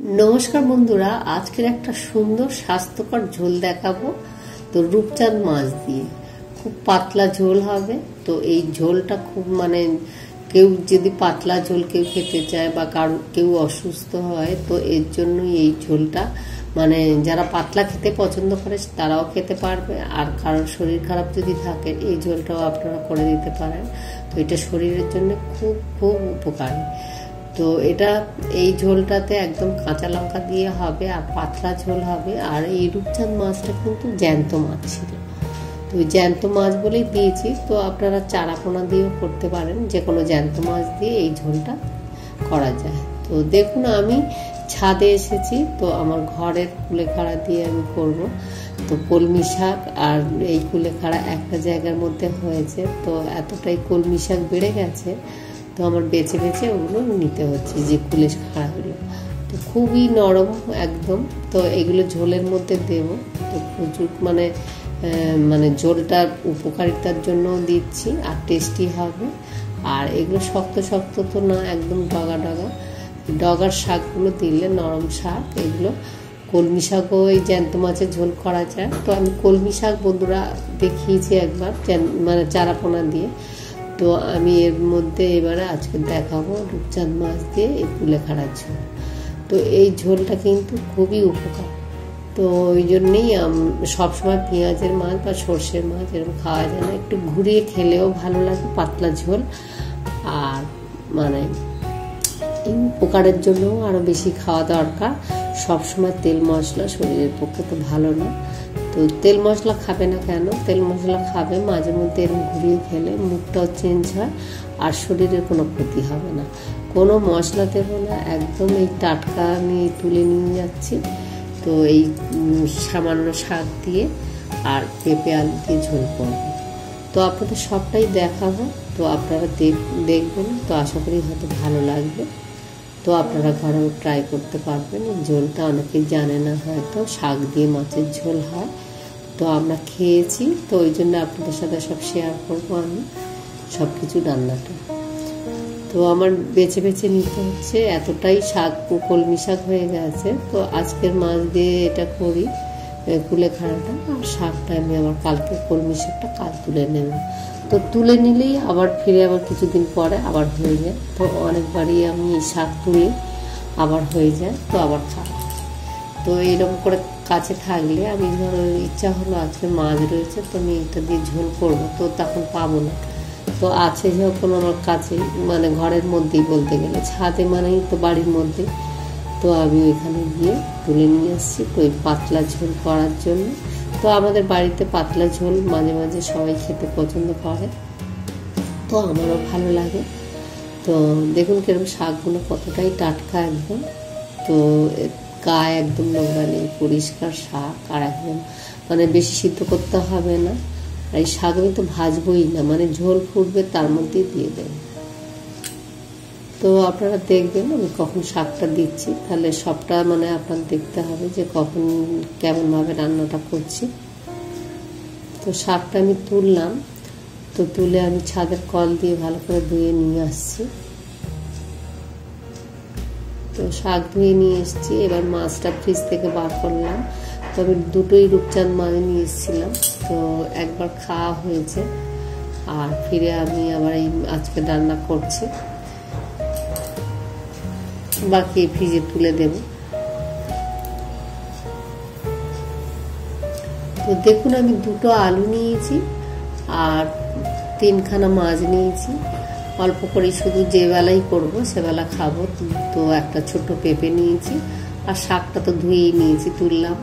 नमस्कार बंधुरा आजकेर एक सुंदर स्वास्थ्यकर झोल देखाबो। तो रूपचाँद माछ दिए खूब पातला झोल होबे। तो এই झोलটা खूब माने কেউ যদি পাতলা ঝোল কেউ খেতে চায় বা কারো কেউ অসুস্থ হয় তো এর জন্য এই ঝোলটা মানে যারা পাতলা খেতে পছন্দ করে তারাও খেতে পারবে, আর কারোর শরীর খারাপ যদি থাকে এই ঝোলটাও আপনারা করে দিতে পারেন। তো এটা শরীরের জন্য খুব খুব উপকারী। তো এটা এই ঝোলটাতে একদম কাঁচা লঙ্কা দিয়ে হবে আর পাতলা ঝোল হবে। আর এই রূপচাঁদ মাছটা কিন্তু জ্যান্ত মাছ ছিল, তো জ্যান্ত মাছ বলেই দিয়েছি। তো আপনারা চারাপোনা দিয়েও করতে পারেন, যে কোনো জ্যান্ত মাছ দিয়ে এই ঝোলটা করা যায়। তো দেখুন আমি ছাদে এসেছি, তো আমার ঘরের কুলেখাড়া দিয়ে আমি করব। তো কলমি শাক আর এই কুলেখাড়া একটা জায়গার মধ্যে হয়েছে, তো এতটাই কলমি শাক বেড়ে গেছে তো আমার বেছে বেছে ওগুলো নিতে হচ্ছে, যে কুলেখাড়াগুলো তো খুবই নরম একদম। তো এগুলো ঝোলের মধ্যে দেব, তো প্রচুর মানে মানে ঝোলটার উপকারিতার জন্য দিচ্ছি আর টেস্টি হবে। আর এগুলো শক্ত শক্ত তো না, একদম ডগা ডগা ডগার শাকগুলো দিলে নরম শাক। এগুলো কলমি শাকও এই জ্যান্ত মাছের ঝোল করা যায়। তো আমি কলমি শাক বন্ধুরা দেখিয়েছি একবার মানে চারাপোনা দিয়ে। তো আমি এর মধ্যে এবারে আজকে দেখাবো রূপচাঁদ মাছ দিয়ে এই কুলেখাড়ার ঝোল। তো এই ঝোলটা কিন্তু খুবই উপকার। তো ওই জন্যেই সবসময় পেঁয়াজের মাছ বা সর্ষের মাছ এরকম খাওয়া যায় না, একটু ঘুরিয়ে খেলেও ভালো লাগে পাতলা ঝোল। আর মানে উপকারের জন্য আরও বেশি খাওয়া দরকার। সবসময় তেল মশলা শরীরের পক্ষে তো ভালো না। তো তেল মশলা খাবে না কেন, তেল মশলা খাবে মাঝে মধ্যে, এরকম ঘুরিয়ে খেলে মুখটাও চেঞ্জ হয় আর শরীরের কোনো ক্ষতি হবে না। কোনো মশলা দেবো না, একদম এই টাটকা আমি তুলে নিয়ে যাচ্ছি। তো এই সামান্য শাক দিয়ে আর পেঁপে আলু দিয়ে ঝোল করবো। তো আপনাদের সবটাই দেখাবো, তো আপনারা দেখবেন। তো আশা করি হয়তো ভালো লাগবে। তো আপনারা ঘরেও ট্রাই করতে পারবেন। ঝোলটা অনেকেই জানে না, হয়তো শাক দিয়ে মাছের ঝোল হয়। তো আমরা খেয়েছি, তো ওই জন্য আপনাদের সাথে সব শেয়ার করবো আমি সব কিছু রান্নাটা। তো আমার বেছে বেছে নিতে হচ্ছে, এতটাই শাক কলমি শাক হয়ে গেছে। তো আজকের মাছ দিয়ে এটা করি কুলেখাড়াটা, আর শাকটা আমি আবার কালকে কলমি শাকটা কাল তুলে নেব। তো তুলে নিলেই আবার ফিরে আবার কিছুদিন পরে আবার হয়ে যায়। তো অনেকবারই আমি এই শাক তুলি আবার হয়ে যায়, তো আবার খাওয়া। তো এরকম করে কাছে থাকলে আমি ধরো ইচ্ছা হলো আজকে মাছ রয়েছে তো আমি এটা দিয়ে ঝোল করবো, তো তখন পাবো না। তো আছে যখন আমার কাছে মানে ঘরের মধ্যেই বলতে গেলে, ছাদে মানেই তো বাড়ির মধ্যে। তো আমি ওইখানে গিয়ে তুলে নিয়ে আসছি তো ওই পাতলা ঝোল করার জন্য। তো আমাদের বাড়িতে পাতলা ঝোল মাঝে মাঝে সবাই খেতে পছন্দ করে, তো আমারও ভালো লাগে। তো দেখুন কিরকম শাকগুলো কতটাই টাটকা একদম। তো গায়ে একদম নোংরা নেই, পরিষ্কার শাক। আর একদম মানে বেশি সিদ্ধ করতে হবে না। আর এই শাক আমি তো ভাজবই না, মানে ঝোল ফুটবে তার মধ্যেই দিয়ে দেবো। তো আপনারা দেখবেন আমি কখন শাকটা দিচ্ছি, তাহলে সবটা মানে আপনার দেখতে হবে যে কখন কেমনভাবে রান্নাটা করছি। তো শাকটা আমি তুললাম, তো তুলে আমি ছাদের কল দিয়ে ভালো করে ধুয়ে নিয়ে আসছি। তো শাক ধুয়ে নিয়ে এসেছি, এবার মাছটা ফ্রিজ থেকে বার করলাম। তো আমি দুটোই রূপচাঁদ মাছ নিয়ে এসেছিলাম, তো একবার খাওয়া হয়েছে আর ফিরে আমি আবার এই আজকে রান্না করছি, বাকি ফ্রিজে তুলে দেব। তো দেখুন আমি দুটো আলু নিয়েছি আর তিনখানা মাছ নিয়েছি, অল্প করে শুধু যে বেলাই করবো সেবেলা খাবো। তো একটা ছোট পেঁপে নিয়েছি আর শাকটা তো ধুয়েই নিয়েছি, তুললাম।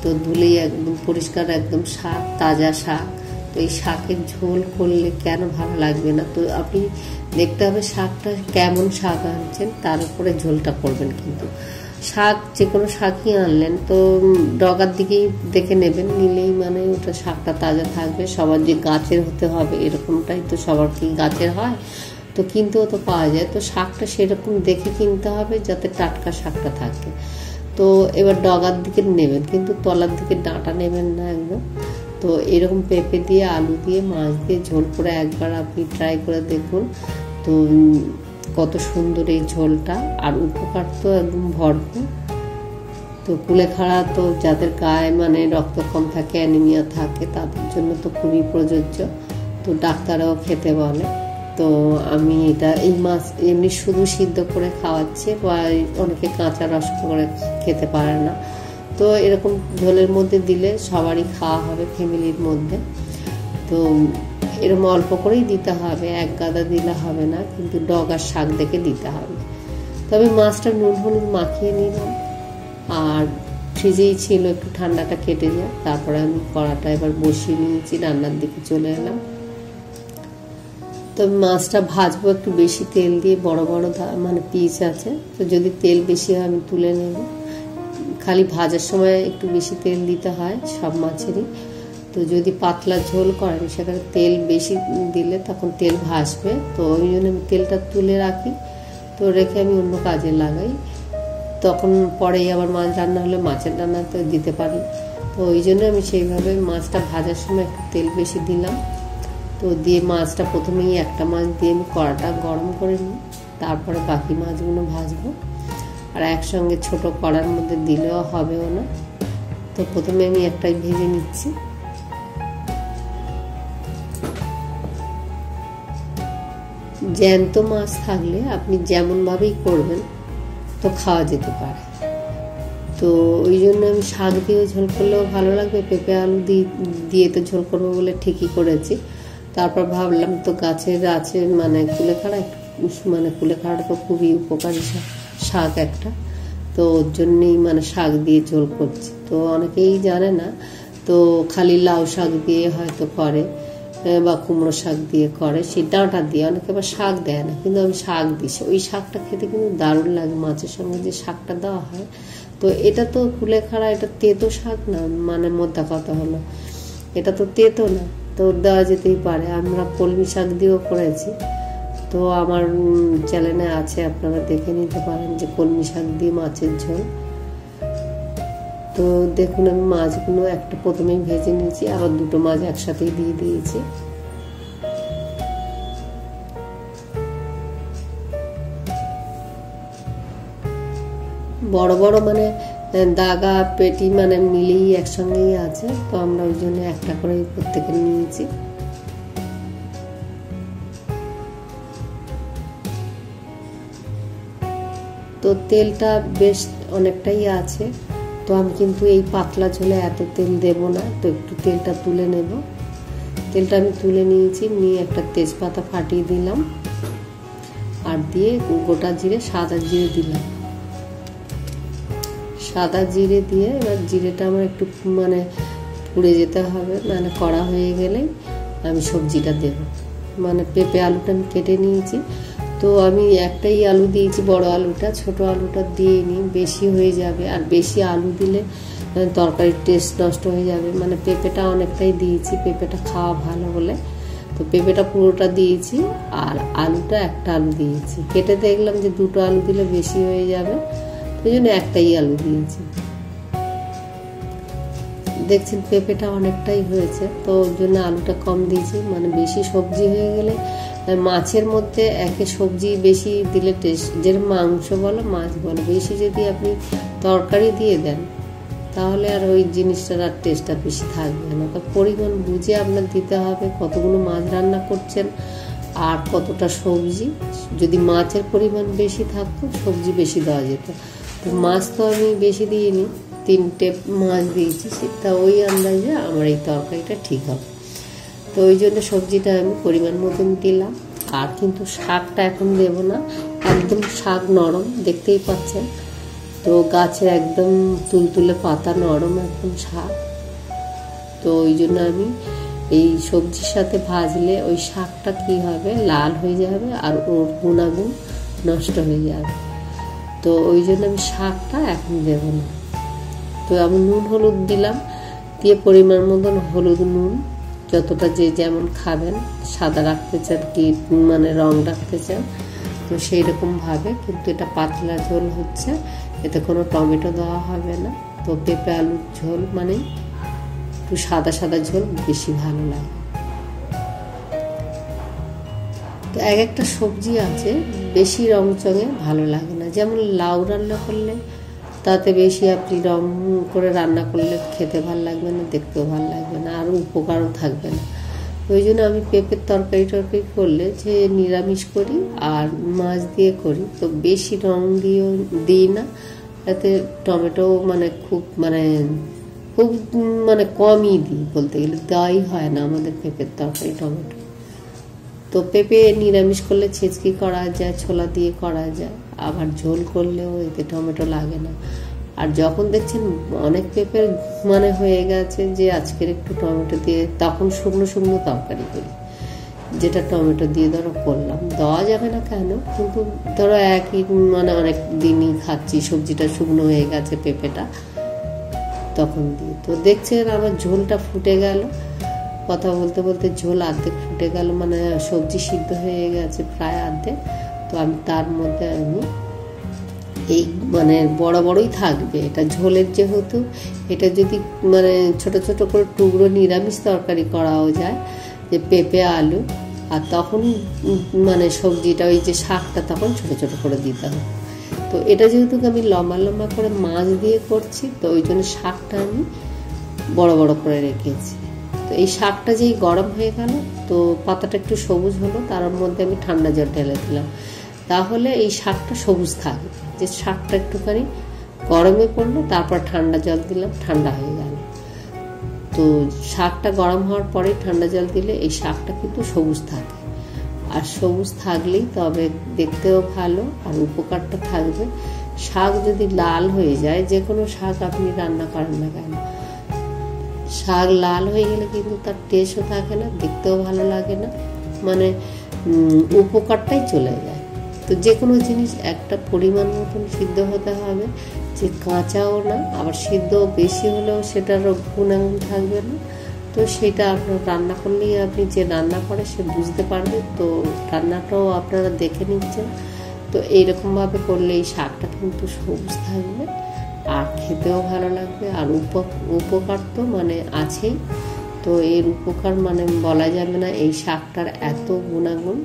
তো ধুলেই একদম পরিষ্কার একদম শাক, তাজা শাক। তো এই শাকের ঝোল করলে কেন ভালো লাগবে না। তো আপনি দেখতে হবে শাকটা কেমন শাক আনছেন, তার উপরে ঝোলটা করবেন। কিন্তু শাক যে কোনো শাকই আনলেন তো ডগার দিকেই দেখে নেবেন, নিলেই মানে ওটা শাকটা তাজা থাকবে। সবার যে গাছের হতে হবে এরকমটাই তো সবার কি গাছের হয়, তো কিনতেও তো পাওয়া যায়। তো শাকটা সেরকম দেখে কিনতে হবে যাতে টাটকা শাকটা থাকে। তো এবার ডগার দিকে নেবেন, কিন্তু তলার দিকে ডাঁটা নেবেন না একদম। তো এরকম পেঁপে দিয়ে আলু দিয়ে মাছ দিয়ে ঝোল করে একবার আপনি ট্রাই করে দেখুন। তো কত সুন্দর এই ঝোলটা, আর উপকার তো একদম ভরপুর। তো কুলেখাড়া তো যাদের গায়ে মানে রক্ত কম থাকে, অ্যানিমিয়া থাকে, তাদের জন্য তো খুবই প্রযোজ্য। তো ডাক্তাররাও খেতে বলে। তো আমি এই মাছ এমনি শুধু সিদ্ধ করে খাওয়াচ্ছি, বা অনেকে কাঁচা রস করে খেতে পারে না। তো এরকম ঝোলের মধ্যে দিলে সবারই খাওয়া হবে ফ্যামিলির মধ্যে। তো এরকম অল্প করেই দিতে হবে, এক গাদা দিলে হবে না, কিন্তু ডগার শাক দেখে দিতে হবে। তবে মাছটা নুন হলুদ মাখিয়ে নিলাম, আর ফ্রিজেই ছিল, একটু ঠান্ডাটা কেটে যায়। তারপরে আমি কড়াটা এবার বসিয়ে নিয়েছি, রান্নার দিকে চলে এলাম। তো মাছটা ভাজবো একটু বেশি তেল দিয়ে, বড় বড় মানে পিস আছে, তো যদি তেল বেশি হয় আমি তুলে নেব। খালি ভাজার সময় একটু বেশি তেল দিতে হয় সব মাছেরই। তো যদি পাতলা ঝোল করেন সেখানে তেল বেশি দিলে তখন তেল ভাসবে, তো ওই জন্য আমি তেলটা তুলে রাখি। তো রেখে আমি অন্য কাজে লাগাই, তখন পরেই আবার মাছ রান্না হলে মাছের রান্না তো দিতে পারি। তো ওই জন্য আমি সেইভাবে মাছটা ভাজার সময় একটু তেল বেশি দিলাম। তো দিয়ে মাছটা প্রথমেই একটা মাছ দিয়ে আমি কড়াটা গরম করে নিই, তারপরে বাকি মাছগুলো ভাজবো। আর একসঙ্গে ছোট কড়ার মধ্যে দিলেও হবেও না, তো প্রথমে আমি একটাই ভেজে নিচ্ছি। জ্যান্ত মাছ থাকলে আপনি যেমনভাবেই করবেন তো খাওয়া যেতে পারে। তো ওই জন্য আমি শাক দিয়ে ঝোল করলেও ভালো লাগবে, পেঁপে আলু দিয়ে তো ঝোল করবো বলে ঠিকই করেছি। তারপর ভাবলাম তো গাছের আছে মানে কুলেখাড়া, মানে কুলেখাড়া তো খুবই উপকারী শাক একটা, তো ওর জন্যেই মানে শাক দিয়ে ঝোল করছি। তো অনেকেই জানে না, তো খালি লাউ শাক দিয়ে হয়তো করে, বা কুমড়ো শাক দিয়ে করে, সেই ডাঁটা দিয়ে, অনেকে আবার শাক দেয় না, কিন্তু আমি শাক দিছি। ওই শাকটা খেতে কিন্তু দারুণ লাগে, মাছের সঙ্গে যে শাকটা দেওয়া হয়। তো এটা তো কুলেখাড়া, এটা তেতো শাক না, মানে মোদ্দা কথা হলো এটা তো তেতো না, তো দেওয়া যেতেই পারে। আমরা কলমি শাক দিয়েও করেছি, তো আমার চ্যানেলে আছে, আপনারা দেখে নিতে পারেন যে কলমি শাক দিয়ে মাছের ঝোল। তো দেখুন আমি মাছগুলো একটা প্রথমেই ভেজে নিয়েছি, আবার দুটো মাছ একসাথেই দিয়ে দিয়েছি। বড় বড় মানে দাগা পেটি মানে মিলেই একসঙ্গেই আছে, তো আমরা ওই জন্য একটা করে প্রত্যেকে নিয়েছি। তো তেলটা বেশ অনেকটাই আছে, তো আমি কিন্তু এই পাতলা ঝোলে এত তেল দেব না, তো একটু তেলটা তুলে নেব। তেলটা আমি তুলে নিয়েছি, নিয়ে একটা তেজপাতা ফাটিয়ে দিলাম, আর দিয়ে গোটা জিরে সাদা জিরে দিলাম। সাদা জিরে দিয়ে এবার জিরেটা আমার একটু মানে পুড়ে যেতে হবে, মানে কড়া হয়ে গেলেই আমি সবজিটা দেব। মানে পেঁপে আলুটা আমি কেটে নিয়েছি, তো আমি একটাই আলু দিয়েছি, বড় আলুটা, ছোট আলুটা দিয়ে নিই, বেশি হয়ে যাবে। আর বেশি আলু দিলে তরকারির টেস্ট নষ্ট হয়ে যাবে। মানে পেঁপেটা অনেকটাই দিয়েছি, পেঁপেটা খাওয়া ভালো বলে, তো পেঁপেটা পুরোটা দিয়েছি। আর আলুটা একটা আলু দিয়েছি, কেটে দেখলাম যে দুটো আলু দিলে বেশি হয়ে যাবে, ওই জন্য একটাই আলু দিয়েছি। দেখছেন পেঁপেটা অনেকটাই হয়েছে, তো ওর জন্য আলুটা কম দিয়েছি। মানে বেশি সবজি হয়ে গেলে মাছের মধ্যে একে সবজি বেশি দিলে টেস্ট, যেরকম মাংস বলো মাছ বলো, বেশি যদি আপনি তরকারি দিয়ে দেন তাহলে আর ওই জিনিসটার আর টেস্টটা বেশি থাকবে না। তো পরিমাণ বুঝে আপনার দিতে হবে, কতগুলো মাছ রান্না করছেন আর কতটা সবজি। যদি মাছের পরিমাণ বেশি থাকতো সবজি বেশি দেওয়া যেত, তো মাছ তো আমি বেশি দিইনি, 3টে মাছ দিয়েছি, সেটা ওই আন্দাজে আমার এই তরকারিটা ঠিক হবে। তো ওই জন্য সবজিটা আমি পরিমাণ মতন দিলাম। আর কিন্তু শাকটা এখন দেব না, একদম শাক নরম, দেখতেই পাচ্ছেন তো গাছে একদম তুলতুলে পাতা, নরম একদম শাক। তো ওই জন্য আমি এই সবজির সাথে ভাজলে ওই শাকটা কি হবে, লাল হয়ে যাবে আর ওর গুণাগুণ নষ্ট হয়ে যাবে। তো ওই জন্য আমি শাকটা এখন দেব না। তো আমি নুন হলুদ দিলাম, দিয়ে পরিমাণ মতন হলুদ নুন, যতটা যে যেমন খাবেন, সাদা রাখতে চান কি মানে রং রাখতে চান, তো সেই রকমভাবে। কিন্তু এটা পাতলা ঝোল হচ্ছে, এতে কোনো টমেটো দেওয়া হবে না। তো পেঁপে আলুর ঝোল মানে একটু সাদা সাদা ঝোল বেশি ভালো লাগে। তো এক একটা সবজি আছে বেশি রং চঙে ভালো লাগে না, যেমন লাউ রান্না করলে তাতে বেশি আপনি রং করে রান্না করলে খেতে ভালো লাগবে না, দেখতেও ভালো লাগবে না, আর উপকারও থাকবে না। ওই জন্য আমি পেঁপের তরকারি করলে যে নিরামিষ করি আর মাছ দিয়ে করি, তো বেশি রং দিয়েও দিই না, তাতে টমেটো খুব কমই দিই, বলতে গেলে দেওয়াই হয় না আমাদের পেঁপের তরকারি টমেটো। তো পেঁপে নিরামিষ করলে ছেঁচকি করা যায়, ছোলা দিয়ে করা যায়, আবার ঝোল করলেও এতে টমেটো লাগে না। আর যখন দেখছেন অনেক পেঁপের হয়ে গেছে যে আজকের একটু টমেটো দিয়ে, তখন শুকনো শুকনো তরকারি করি, যেটা টমেটো দিয়ে ধরো করলাম, দেওয়া যাবে না কেন, কিন্তু ধরো একই অনেক দিনই খাচ্ছি, সবজিটা শুকনো হয়ে গেছে পেঁপেটা, তখন দিই। তো দেখছেন আমার ঝোলটা ফুটে গেল, কথা বলতে বলতে ঝোল অর্ধেক ফুটে গেল, সবজি সিদ্ধ হয়ে গেছে প্রায় অর্ধেক। তো আমি তার মধ্যে এই বড় বড়ই থাকবে, এটা ঝোলের যেহেতু, এটা যদি ছোট ছোট করে টুকরো নিরামিষ তরকারি করাও যায়, যে পেঁপে আলু, আর তখন সবজিটা ওই যে শাকটা তখন ছোট ছোট করে দিতে হবে। তো এটা যেহেতু আমি লম্বা লম্বা করে মাছ দিয়ে করছি, তো ওই জন্য শাকটা আমি বড় বড় করে রেখেছি। তো এই শাকটা যেই গরম হয়ে গেল, তো পাতাটা একটু সবুজ হলো, তার মধ্যে আমি ঠান্ডা জল ঢেলে দিলাম, তাহলে এই শাকটা সবুজ থাকবে। যে শাকটা একটুখানি গরমে পড়লো, তারপর ঠান্ডা জল দিলাম, ঠান্ডা হয়ে গেল। তো শাকটা গরম হওয়ার পরে ঠান্ডা জল দিলে এই শাকটা কিন্তু সবুজ থাকে, আর সবুজ থাকলেই তবে দেখতেও ভালো আর উপকারটা থাকবে। শাক যদি লাল হয়ে যায়, যে কোনো শাক আপনি রান্না করেন না কেন, শাক লাল হয়ে গেলে কিন্তু তার টেস্টও থাকে না, দেখতেও ভালো লাগে না, উপকারটাই চলে যায়। তো যে কোনো জিনিস একটা পরিমাণ মতন সিদ্ধ হতে হবে, যে কাঁচাও না, আবার সিদ্ধ বেশি হলেও সেটারও গুণাগুণ থাকবে না। তো সেটা আপনার রান্না করলেই, আপনি যে রান্না করে সে বুঝতে পারবে। তো রান্নাটাও আপনারা দেখে নিচ্ছেন, তো এইরকমভাবে করলে এই শাকটা কিন্তু সবুজ থাকবে আর খেতেও ভালো লাগবে, আর উপকার তো আছেই। তো এর উপকার বলা যাবে না, এই শাকটার এত গুণাগুণ।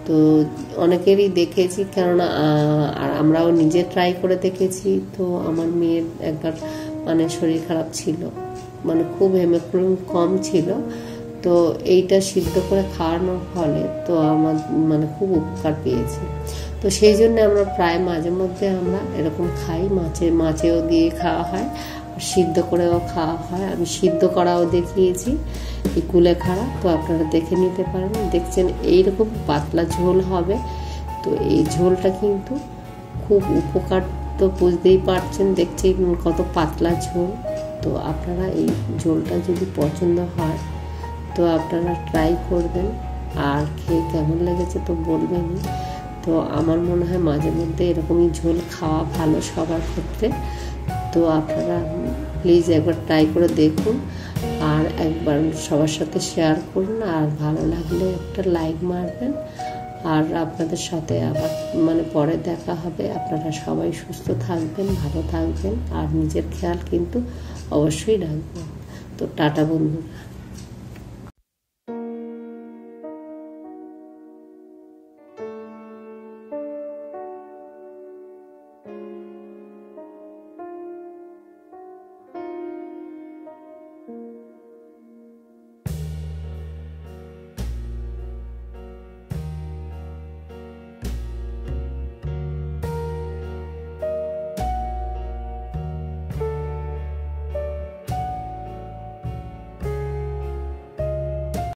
তো অনেকেরই দেখেছি, কেননা আর আমরাও নিজে ট্রাই করে দেখেছি। তো আমার মেয়ের একবার শরীর খারাপ ছিল, খুব হেমোগ্লোবিন কম ছিল, তো এইটা সিদ্ধ করে খাওয়ানোর ফলে তো আমার খুব উপকার পেয়েছি। তো সেই জন্য আমরা প্রায় মাঝে মধ্যে আমরা এরকম খাই, মাছেও দিয়ে খাওয়া হয়, আর সিদ্ধ করেও খাওয়া হয়। আমি সিদ্ধ করাও দেখিয়েছি এই কুলেখাড়া, তো আপনারা দেখে নিতে পারেন। দেখছেন এইরকম পাতলা ঝোল হবে, তো এই ঝোলটা কিন্তু খুব উপকার, তো বুঝতেই পারছেন, দেখছি কত পাতলা ঝোল। তো আপনারা এই ঝোলটা যদি পছন্দ হয়, তো আপনারা ট্রাই করবেন, আর খেয়ে কেমন লেগেছে তো বলবেনই। তো আমার মনে হয় মাঝে মধ্যে এরকমই ঝোল খাওয়া ভালো সবার ক্ষেত্রে। তো আপনারা প্লিজ একবার ট্রাই করে দেখুন, আর একবার সবার সাথে শেয়ার করুন, আর ভালো লাগলে একটা লাইক মারবেন। আর আপনাদের সাথে আবার পরে দেখা হবে। আপনারা সবাই সুস্থ থাকবেন, ভালো থাকবেন, আর নিজের খেয়াল কিন্তু অবশ্যই রাখবেন। তো টাটা বন্ধুরা।